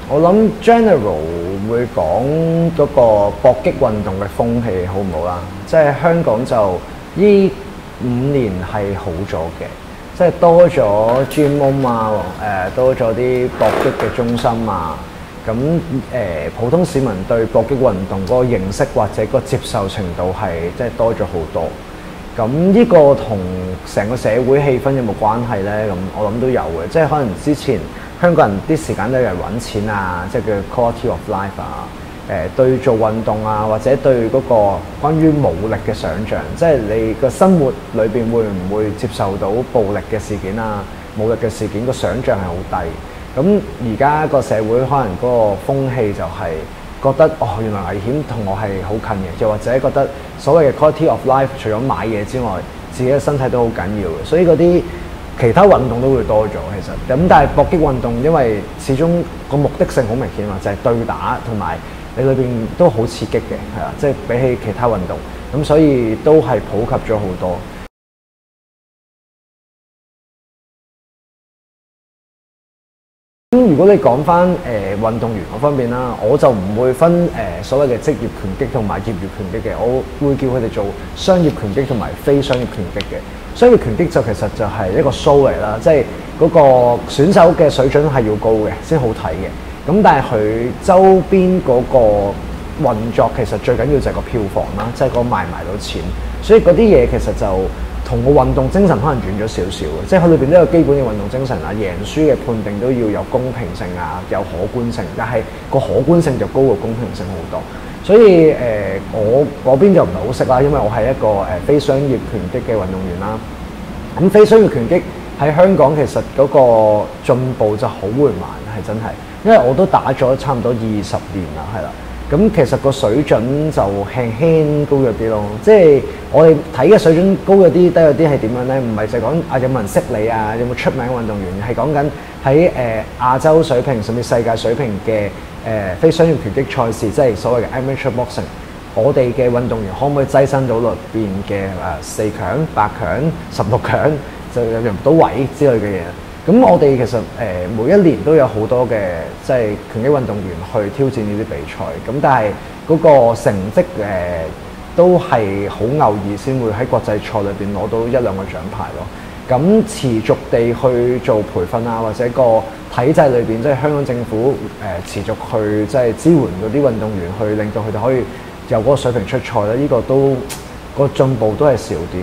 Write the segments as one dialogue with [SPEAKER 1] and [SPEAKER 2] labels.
[SPEAKER 1] 我諗 general 會講嗰個搏擊運動嘅風氣好唔好啦？即係香港就呢5年係好咗嘅，即係多咗 gym room 啊，多咗啲搏擊嘅中心啊。咁普通市民對搏擊運動嗰個認識或者個接受程度係即係多咗好多。咁呢個同成個社會氣氛有冇關係呢？咁我諗都有嘅，即係可能之前香港人啲時間都係揾錢啊，即係叫 quality of life 啊，對做運動啊，或者對嗰個關於武力嘅想像，即係你個生活裏邊會唔會接受到暴力嘅事件啊、武力嘅事件，個想像係好低。咁而家個社會可能嗰個風氣就係覺得原來危險同我係好近嘅，又或者覺得所謂嘅 quality of life 除咗買嘢之外，自己嘅身體都好緊要嘅，所以嗰啲其他運動都會多咗其實。咁但係搏擊運動因為始終個目的性好明顯嘛，就係對打同埋你裏邊都好刺激嘅，係啊，即係比起其他運動，咁所以都係普及咗好多。如果你講翻運動員嗰方面啦，我就唔會分所謂嘅職業拳擊同埋業餘拳擊嘅，我會叫佢哋做商業拳擊同埋非商業拳擊嘅。商業拳擊就其實就係一個 show 嚟啦，即係嗰個選手嘅水準係要高嘅先好睇嘅。咁但係佢周邊嗰個運作其實最緊要就係個票房啦，即係個賣到錢。所以嗰啲嘢其實就同個運動精神可能遠咗少少嘅，即係佢裏邊都有基本嘅運動精神啊，贏輸嘅判定都要有公平性啊，有可觀性，但係個可觀性就高過公平性好多。所以我嗰邊就唔係好識啦，因為我係一個非商業拳擊嘅運動員啦。咁非商業拳擊喺香港其實嗰個進步就好緩慢，係真係，因為我都打咗差唔多20年啦，係啦。咁其實個水準就輕輕高咗啲咯，即係我哋睇嘅水準高咗啲、低咗啲係點樣咧？唔係就講有冇人識你啊，有冇出名嘅運動員，係講緊喺亞洲水平甚至世界水平嘅非商業拳擊賽事，即係所謂嘅 amateur boxing， 我哋嘅運動員可唔可以躋身到裏邊嘅4強、8強、16強，就入唔到位之類嘅嘢？咁我哋其實每一年都有好多嘅即係拳擊運動員去挑戰呢啲比賽，咁但係嗰個成績都係好偶爾先會喺國際賽裏邊攞到1-2個獎牌咯。咁持續地去做培訓啊，或者個體制裏邊，即係香港政府持續去即係支援嗰啲運動員，去令到佢哋可以有嗰個水平出賽咧，呢個都個進步都係少啲。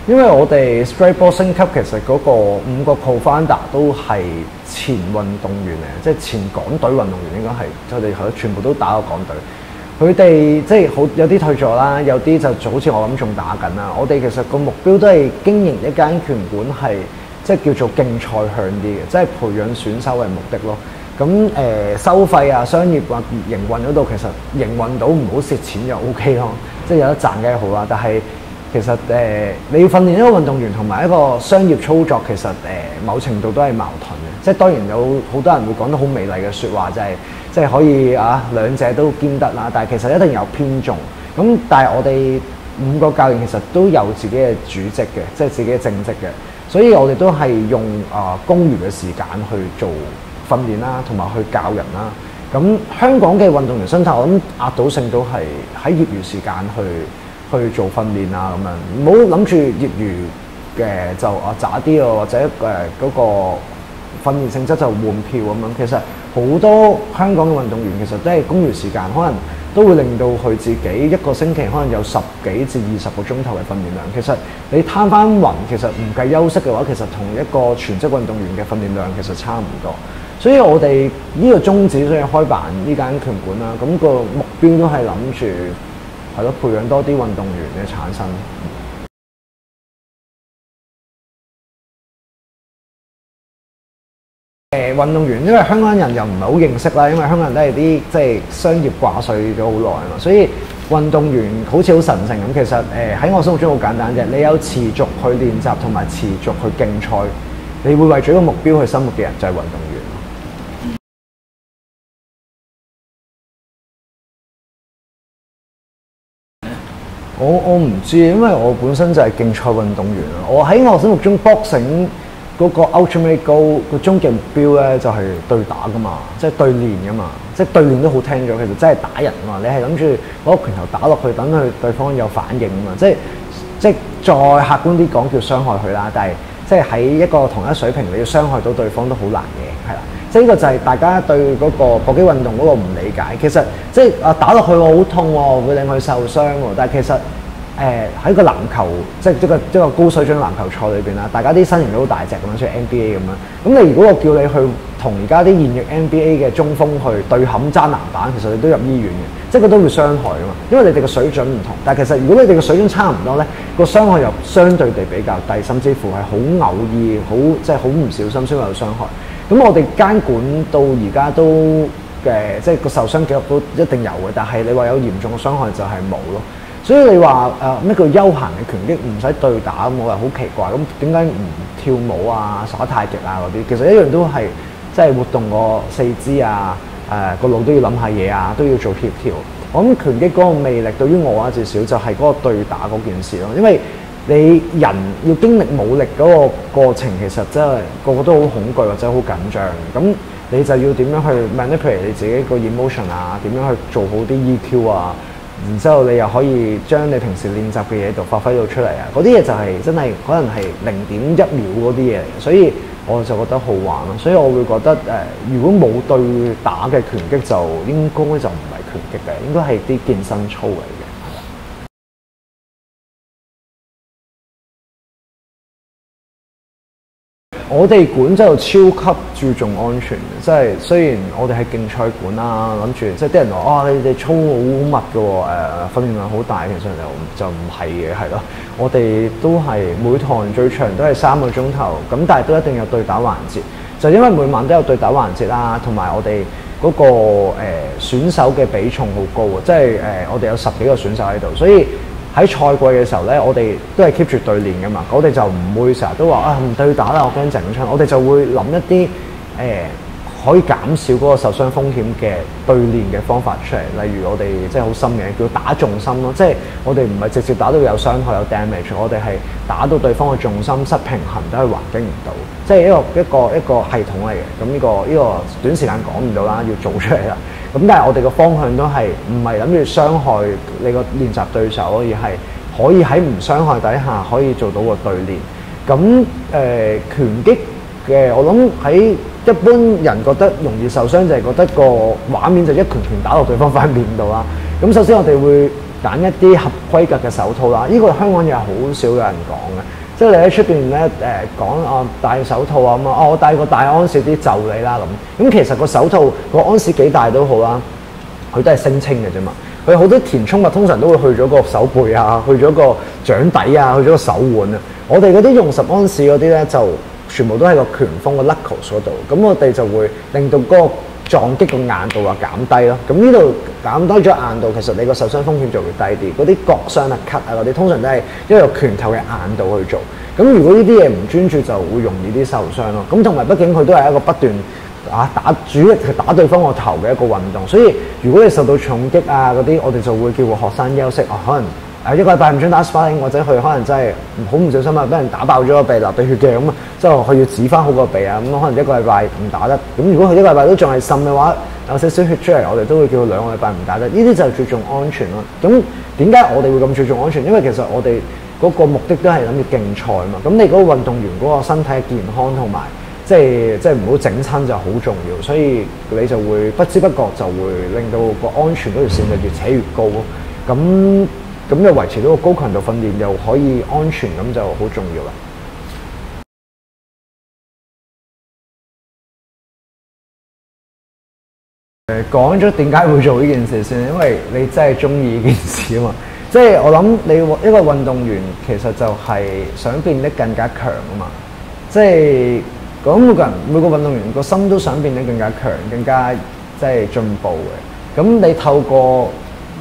[SPEAKER 1] 因為我哋 Strikeforce 升級其實嗰個5個 co-founder 都係前運動員嚟，即係前港隊運動員應該係，佢哋係全部都打過港隊。佢哋即係好有啲退咗啦，有啲就好似我咁仲打緊啦。我哋其實個目標都係經營一間拳館係即係叫做競賽向啲嘅，即係培養選手為目的咯。咁收費啊、商業或營運嗰度其實營運到唔好蝕錢就 OK 咯，即係有得賺嘅好啦。但係其實你要訓練一個運動員同埋一個商業操作，其實某程度都係矛盾嘅。即係當然有好多人會講得好美麗嘅説話，就係即係可以兩者都兼得啦。但係其實一定有偏重。咁但係我哋5個教練其實都有自己嘅主職嘅，即係自己嘅正職嘅。所以我哋都係用公餘嘅時間去做訓練啦，同埋去教人啦。咁香港嘅運動員生態，我諗壓倒性都係喺業餘時間去做訓練啊咁樣，唔好諗住業餘嘅就渣啲啊，或者嗰個訓練性質就換票咁樣。其實好多香港嘅運動員其實都係公餘時間，可能都會令到佢自己一個星期可能有10幾至20個鐘頭嘅訓練量。其實你攤翻勻，其實唔計休息嘅話，其實同一個全職運動員嘅訓練量其實差唔多。所以我哋呢個宗旨所以開辦呢間拳館啦，咁個目標都係諗住係咯，培養多啲運動員嘅產生。運動員因為香港人又唔係好認識啦，因為香港人都係啲即係商業掛帥咗好耐嘛，所以運動員好似好神聖咁。其實喺我心目中好簡單啫，你有持續去練習同埋持續去競賽，你會為咗一個目標去生活嘅人就係運動員。我唔知，因為我本身就係競賽運動員啊。我喺我心目中 boxing 嗰個 ultimate goal 個終極目標咧就係對打噶嘛，即係對練噶嘛，即係對練都好聽咗，其實真係打人啊嘛。你係諗住攞個拳頭打落去，等佢對方有反應啊嘛，即係再客觀啲講叫傷害佢啦。但係即係喺一個同一水平，你要傷害到對方都好難嘅，係啦。即係呢個就係大家對嗰個搏擊運動嗰個唔理解。其實即係打落去好痛喎，會令佢受傷喎。但係其實喺個籃球即係一個高水準籃球賽裏邊啦，大家啲身形都好大隻咁樣，似 NBA 咁樣。咁你如果我叫你去同而家啲現役 NBA 嘅中鋒去對冚爭籃板，其實你都入醫院嘅，即係佢都會傷害噶嘛。因為你哋嘅水準唔同。但係其實如果你哋嘅水準差唔多咧，個傷害又相對地比較低，甚至乎係好偶爾、即係好唔小心先會有傷害。咁我哋監管到而家都即係個受傷記錄都一定有嘅，但係你話有嚴重嘅傷害就係冇咯。所以你話咩叫休閒嘅拳擊唔使對打，咁我又好奇怪。咁點解唔跳舞啊、耍太極啊嗰啲？其實一樣都係即係活動個四肢啊，個腦都要諗下嘢啊，都要做協調。我諗拳擊嗰個魅力對於我至少就係嗰個對打嗰件事咯，因為你人要經歷武力嗰個過程，其實真係個個都好恐懼或者好緊張。咁你就要點樣去 manipulate 你自己個 emotion 啊？點樣去做好啲 EQ 啊？然之後你又可以將你平時練習嘅嘢度發揮到出嚟啊！嗰啲嘢就係真係可能係0.1秒嗰啲嘢嚟嘅，所以我就覺得好玩咯。所以我會覺得如果冇對打嘅拳擊，就應該就唔係拳擊嘅，應該係啲健身操嚟嘅。我哋館就超級注重安全，即係雖然我哋係競賽館啦，諗住即係啲人話你哋操好密嘅喎，訓練量好大，其實就唔係嘅，係咯。我哋都係每堂最長都係3個鐘頭，咁但係都一定有對打環節，就因為每晚都有對打環節啦，同埋我哋嗰個選手嘅比重好高啊，即係我哋有10幾個選手喺度，所以喺賽季嘅時候咧，我哋都係 keep 住對練噶嘛，我哋就唔會成日都話唔對打啦，我驚整親。我哋就會諗一啲可以減少嗰個受傷風險嘅對練嘅方法出嚟。例如我哋即係好深嘅叫打重心咯，即係我哋唔係直接打到有傷害有 damage， 我哋係打到對方嘅重心失平衡，都係還擊唔到，即係一個系統嚟嘅。咁呢個短時間講唔到啦，要做出嚟啦。咁但係我哋個方向都係唔係諗住傷害你個練習對手，而係可以喺唔傷害底下可以做到個對練。咁拳擊嘅我諗喺一般人覺得容易受傷就係覺得個畫面就一拳拳打落對方塊面度啦。咁首先我哋會揀一啲合規格嘅手套啦，呢個香港又好少有人講嘅。即係你喺出邊咧講戴手套啊咁啊，我戴個大安士啲就你啦咁。咁其實個手套個安士幾大都好啦，佢都係聲稱嘅啫嘛。佢好多填充物通常都會去咗個手背啊，去咗個掌底啊，去咗個手腕啊。我哋嗰啲用10安士嗰啲咧，就全部都喺個拳鋒個 knuckles 嗰度。咁我哋就會令到嗰個撞擊個硬度減低咯。咁呢度減低咗硬度，其實你個受傷風險就會低啲。嗰啲割傷啊、cut 啊嗰啲，通常都係因為個拳頭嘅硬度去做。咁如果呢啲嘢唔專注，就會容易啲受傷咯。咁同埋畢竟佢都係一個不斷主力係打對方個頭嘅一個運動，所以如果你受到重擊啊嗰啲，我哋就會叫個學生休息可能1個禮拜唔准打 sparring， 或者佢可能真係好唔小心俾人打爆咗個鼻流鼻血嘅咁啊，之後佢要指翻好個鼻啊，咁可能1個禮拜唔打得。咁如果佢1個禮拜都仲係滲嘅話，有少少血出嚟，我哋都會叫佢2個禮拜唔打得。呢啲就係注重安全咯。咁點解我哋會咁注重安全？因為其實我哋嗰個目的都係諗住競賽嘛。咁你嗰個運動員嗰個身體嘅健康同埋即係唔好整親就好重要，所以你就會不知不覺就會令到個安全嗰條線就越扯越高咯。咁又維持到個高強度訓練又可以安全，咁就好重要啦。講咗點解會做呢件事先，因為你真係中意呢件事啊嘛。即係我諗你一個運動員其實就係想變得更加強啊嘛。即係講每個運動員個心都想變得更加強，更加即係進步嘅。咁你透過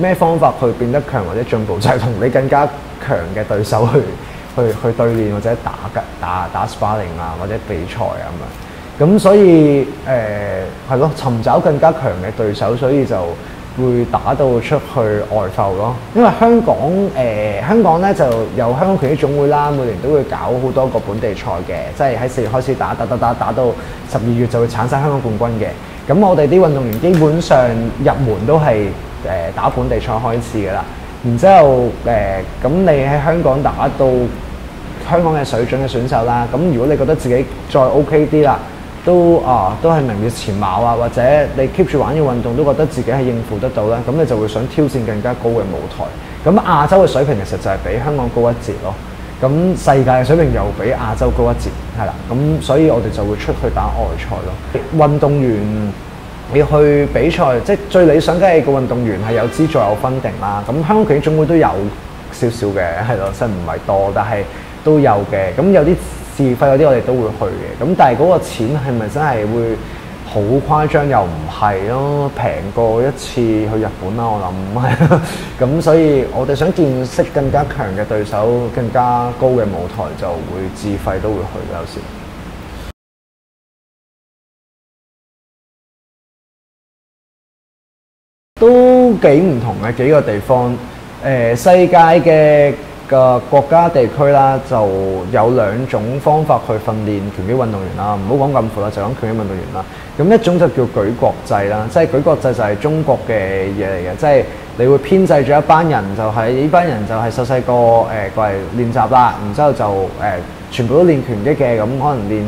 [SPEAKER 1] 咩方法去變得強或者進步，就係同你更加強嘅對手去對練或者打 sparring 啊，或者比賽啊咁樣。咁所以係咯，尋找更加強嘅對手，所以就會打到出去外埠咯。因為香港咧就有香港拳擊總會啦，每年都會搞好多個本地賽嘅，即係喺4月開始打到12月就會產生香港冠軍嘅。咁我哋啲運動員基本上入門都係打本地賽開始㗎啦。然之後咁你喺香港打到香港嘅水準嘅選手啦，咁如果你覺得自己再 OK 啲啦，都係名列前茅啊，或者你 keep 住玩嘅運動都覺得自己係應付得到啦，咁你就會想挑戰更加高嘅舞台。咁亞洲嘅水平其實就係比香港高一截咯，咁世界嘅水平又比亞洲高一截，係啦，咁所以我哋就會出去打外賽咯。運動員要去比賽，即係最理想梗係個運動員係有資助有分定啦。咁香港拳擊總會都有少少嘅，係咯，即係唔係多，但係都有嘅。咁有啲事費嗰啲我哋都會去嘅。咁但係嗰個錢係咪真係會好誇張？又唔係咯，平過一次去日本啦，我諗係。咁所以我哋想見識更加強嘅對手，更加高嘅舞台，就會自費都會去嘅有時。都幾唔同嘅幾個地方，世界嘅國家地區啦，就有2種方法去訓練拳擊運動員啦。唔好講咁闊啦，就講拳擊運動員啦。咁一種就叫舉國制啦，即係舉國制就係中國嘅嘢嚟嘅，即係你會編制咗一班人，就係呢班人就係細個過嚟練習啦，然之後就全部都練拳擊嘅，咁可能練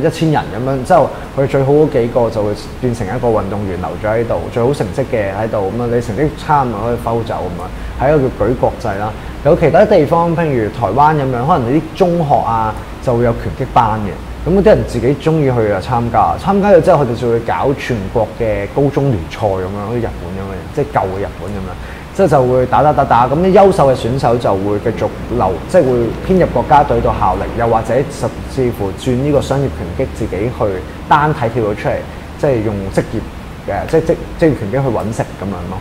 [SPEAKER 1] 有1000人咁樣，之後佢最好嗰幾個就會變成一個運動員留咗喺度，最好成績嘅喺度，咁啊你成績差咪可以摟走咁啊，係一個叫舉國制啦。有其他地方，譬如台灣咁樣，可能你啲中學啊就會有拳擊班嘅，咁嗰啲人自己中意去啊參加咗之後，佢哋就會搞全國嘅高中聯賽咁樣，好似日本咁樣，即係舊嘅日本咁樣。即係就會打，咁啲優秀嘅選手就會繼續留，即係會編入國家隊度效力，又或者甚至乎轉呢個商業拳擊自己去單體跳到出嚟，即係用職業即係職業拳擊去揾食咁樣咯。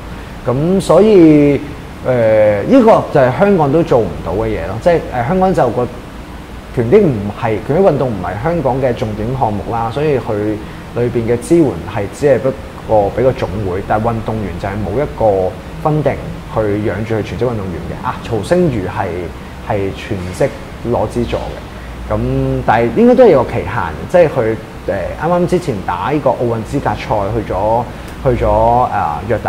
[SPEAKER 1] 咁所以呢個就係香港都做唔到嘅嘢咯，即係香港就個拳擊運動唔係香港嘅重點項目啦，所以佢裏邊嘅支援係只係不過俾個總會，但係運動員就係冇一個分定去養住佢全職運動員嘅。曹星如係全職攞資助嘅，咁但係應該都係有個期限，即係佢啱啱之前打呢個奧運資格賽去咗約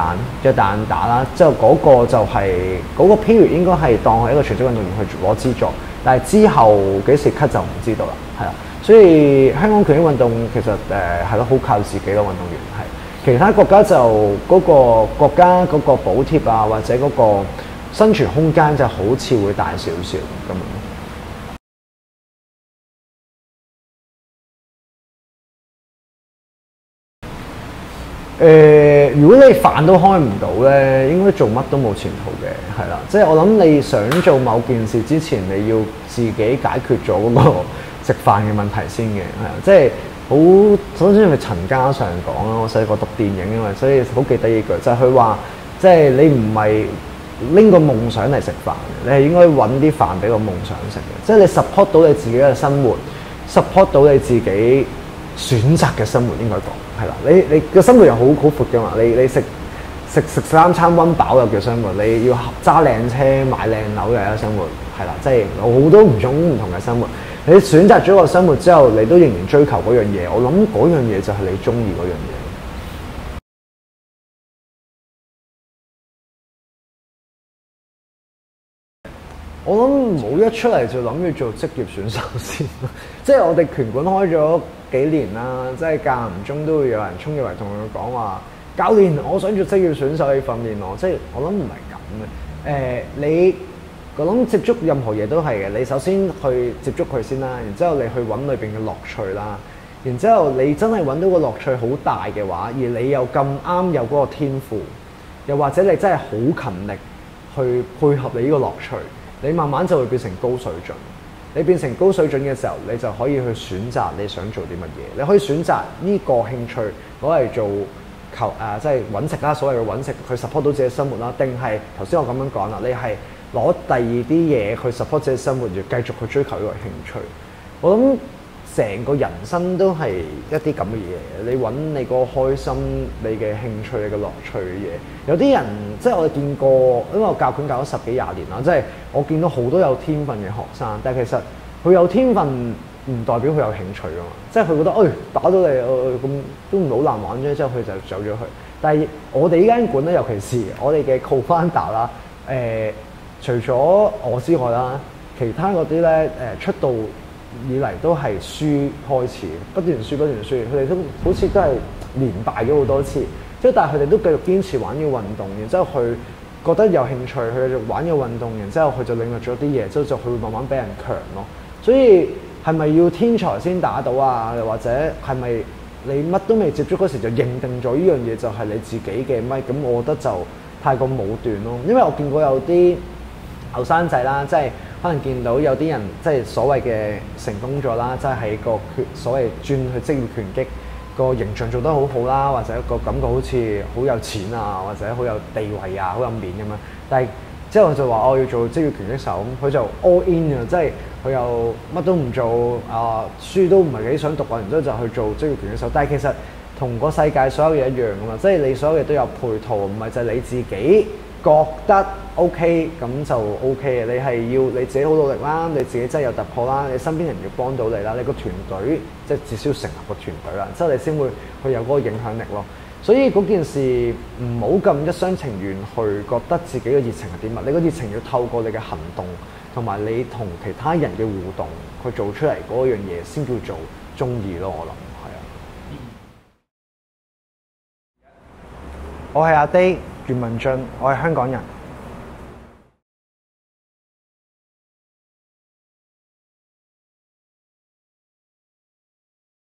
[SPEAKER 1] 旦打啦，之後嗰個就係嗰個 period 應該係當係一個全職運動員去攞資助，但係之後幾時 cut 就唔知道啦，係啦，所以香港拳擊運動其實係咯，好靠自己咯，運動員係。其他國家就嗰個國家嗰個補貼啊，或者嗰個生存空間就好似會大少少咁樣。如果你飯都開唔到咧，應該做乜都冇前途嘅，係啦。即係我諗你想做某件事之前，你要自己解決咗嗰個食飯嘅問題先嘅，係啊，即係。首先係陳嘉上講啦，我細個讀電影啊嘛，所以好記得呢句，就係佢話，即係你唔係拎個夢想嚟食飯嘅，你係應該揾啲飯俾個夢想食嘅，即係你 support 到你自己嘅生活 ，support 到你自己選擇嘅生活應該講係啦。你個生活又好闊㗎嘛，你食3餐溫飽又叫生活，你要揸靚車買靚樓又有生活，係啦，即係好多唔同嘅生活。你選擇咗個生活之後，你都仍然追求嗰樣嘢，我諗嗰樣嘢就係你中意嗰樣嘢。我諗冇一出嚟就諗住做職業選手先，即係我哋拳館開咗幾年啦，即係間唔中都會有人衝入嚟同佢講話，教練，我想做職業選手，你訓練我。即係我諗唔係咁嘅，我諗接觸任何嘢都係嘅，你首先去接觸佢先啦，然之後你去揾裏邊嘅樂趣啦，然之後你真係揾到個樂趣好大嘅話，而你又咁啱有嗰個天賦，又或者你真係好勤力去配合你呢個樂趣，你慢慢就會變成高水準。你變成高水準嘅時候，你就可以去選擇你想做啲乜嘢。你可以選擇呢個興趣攞嚟做即係揾食啦，所謂嘅揾食，去 support 到自己生活啦，定係頭先我咁樣講啦，你係攞第二啲嘢去 support 自己生活，而繼續去追求呢個興趣。我諗成個人生都係一啲咁嘅嘢，你揾你個開心、你嘅興趣、你嘅樂趣嘅嘢。有啲人即係我哋見過，因為我教拳教咗10幾20年啦，即係我見到好多有天分嘅學生，但係其實佢有天分唔代表佢有興趣㗎嘛，即係佢覺得打到你咁都唔好難玩啫，之後佢就走咗去。但係我哋呢間館咧，尤其是我哋嘅 co-founder 啦，除咗我之外啦，其他嗰啲咧出道以嚟都係輸開始，不斷輸，佢哋都好似都係連敗咗好多次，即係但係佢哋都繼續堅持玩呢個運動，然之後佢覺得有興趣，佢繼續玩呢個運動，然之後佢就領略咗啲嘢，之後就佢會慢慢俾人強咯。所以係咪要天才先打到啊？又或者係咪你乜都未接觸嗰時就認定咗呢樣嘢就係你自己嘅咪？咁我覺得就太過武斷咯。因為我見過有啲後生仔啦，即係可能見到有啲人即係所謂嘅成功咗啦，即係喺個所謂轉去職業拳擊個形象做得好好啦，或者個感覺好似好有錢啊，或者好有地位啊，好有面咁樣。但係之後就話我要做職業拳擊手，咁佢就 all in 啊，即係佢又乜都唔做啊，書都唔係幾想讀啊，然之後就去做職業拳擊手。但係其實同個世界所有嘢一樣噶嘛，即係你所有嘢都有配套，唔係就係你自己覺得 OK 咁就 OK 嘅。你係要你自己好努力啦，你自己真係有突破啦，你身邊人要幫到你啦，你個團隊即係至少成立個團隊啦，之後你先會去有嗰個影響力咯。所以嗰件事唔好咁一廂情願去覺得自己嘅熱情係點啊，你個熱情要透過你嘅行動同埋你同其他人嘅互動去做出嚟嗰樣嘢先叫做中意咯。我諗係啊。我係阿 Day 袁文俊，我係香港人。